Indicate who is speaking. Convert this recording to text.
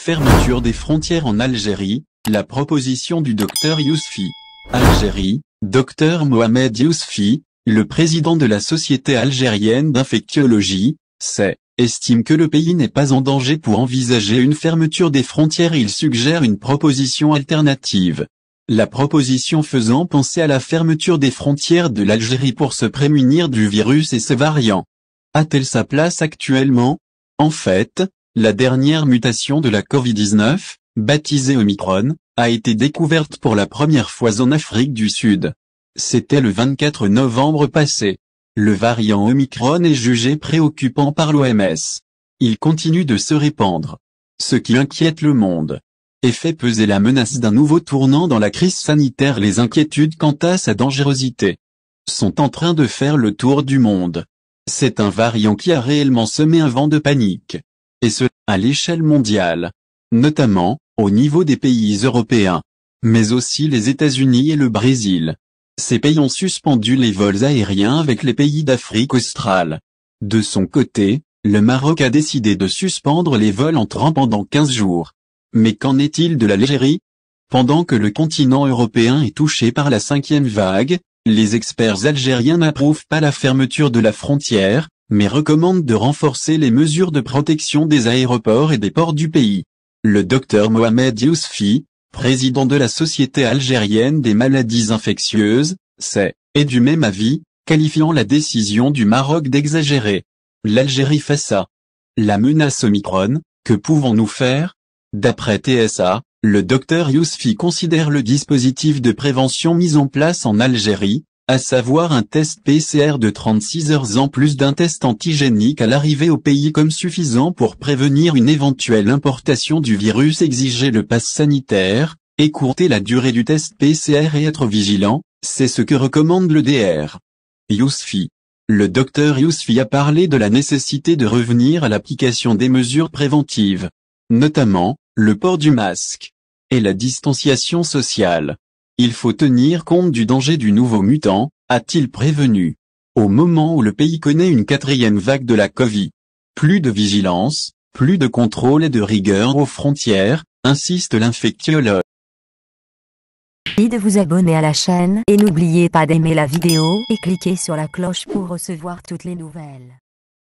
Speaker 1: Fermeture des frontières en Algérie, la proposition du docteur Yousfi. Algérie, docteur Mohamed Yousfi, le président de la Société algérienne d'infectiologie, estime que le pays n'est pas en danger pour envisager une fermeture des frontières. Il suggère une proposition alternative. La proposition faisant penser à la fermeture des frontières de l'Algérie pour se prémunir du virus et ses variants. A-t-elle sa place actuellement? En fait, la dernière mutation de la Covid-19, baptisée Omicron, a été découverte pour la première fois en Afrique du Sud. C'était le 24 novembre passé. Le variant Omicron est jugé préoccupant par l'OMS. Il continue de se répandre, ce qui inquiète le monde, et fait peser la menace d'un nouveau tournant dans la crise sanitaire. Les inquiétudes quant à sa dangerosité sont en train de faire le tour du monde. C'est un variant qui a réellement semé un vent de panique, et ce, à l'échelle mondiale, notamment, au niveau des pays européens, mais aussi les États-Unis et le Brésil. Ces pays ont suspendu les vols aériens avec les pays d'Afrique australe. De son côté, le Maroc a décidé de suspendre les vols entrants pendant 15 jours. Mais qu'en est-il de l'Algérie? Pendant que le continent européen est touché par la 5e vague, les experts algériens n'approuvent pas la fermeture de la frontière, mais recommandent de renforcer les mesures de protection des aéroports et des ports du pays. Le docteur Mohamed Yousfi, président de la Société algérienne des maladies infectieuses, est du même avis, qualifiant la décision du Maroc d'exagérer. L'Algérie face à la menace Omicron, que pouvons-nous faire? D'après TSA, le docteur Yousfi considère le dispositif de prévention mis en place en Algérie, à savoir un test PCR de 36 heures en plus d'un test antigénique à l'arrivée au pays, comme suffisant pour prévenir une éventuelle importation du virus. Exiger le pass sanitaire, écourter la durée du test PCR et être vigilant, c'est ce que recommande le DR. Yousfi. Le docteur Yousfi a parlé de la nécessité de revenir à l'application des mesures préventives, notamment, le port du masque et la distanciation sociale. Il faut tenir compte du danger du nouveau mutant, a-t-il prévenu. Au moment où le pays connaît une 4e vague de la Covid. Plus de vigilance, plus de contrôle et de rigueur aux frontières, insiste l'infectiologue.
Speaker 2: Merci de vous abonner à la chaîne et n'oubliez pas d'aimer la vidéo et cliquer sur la cloche pour recevoir toutes les nouvelles.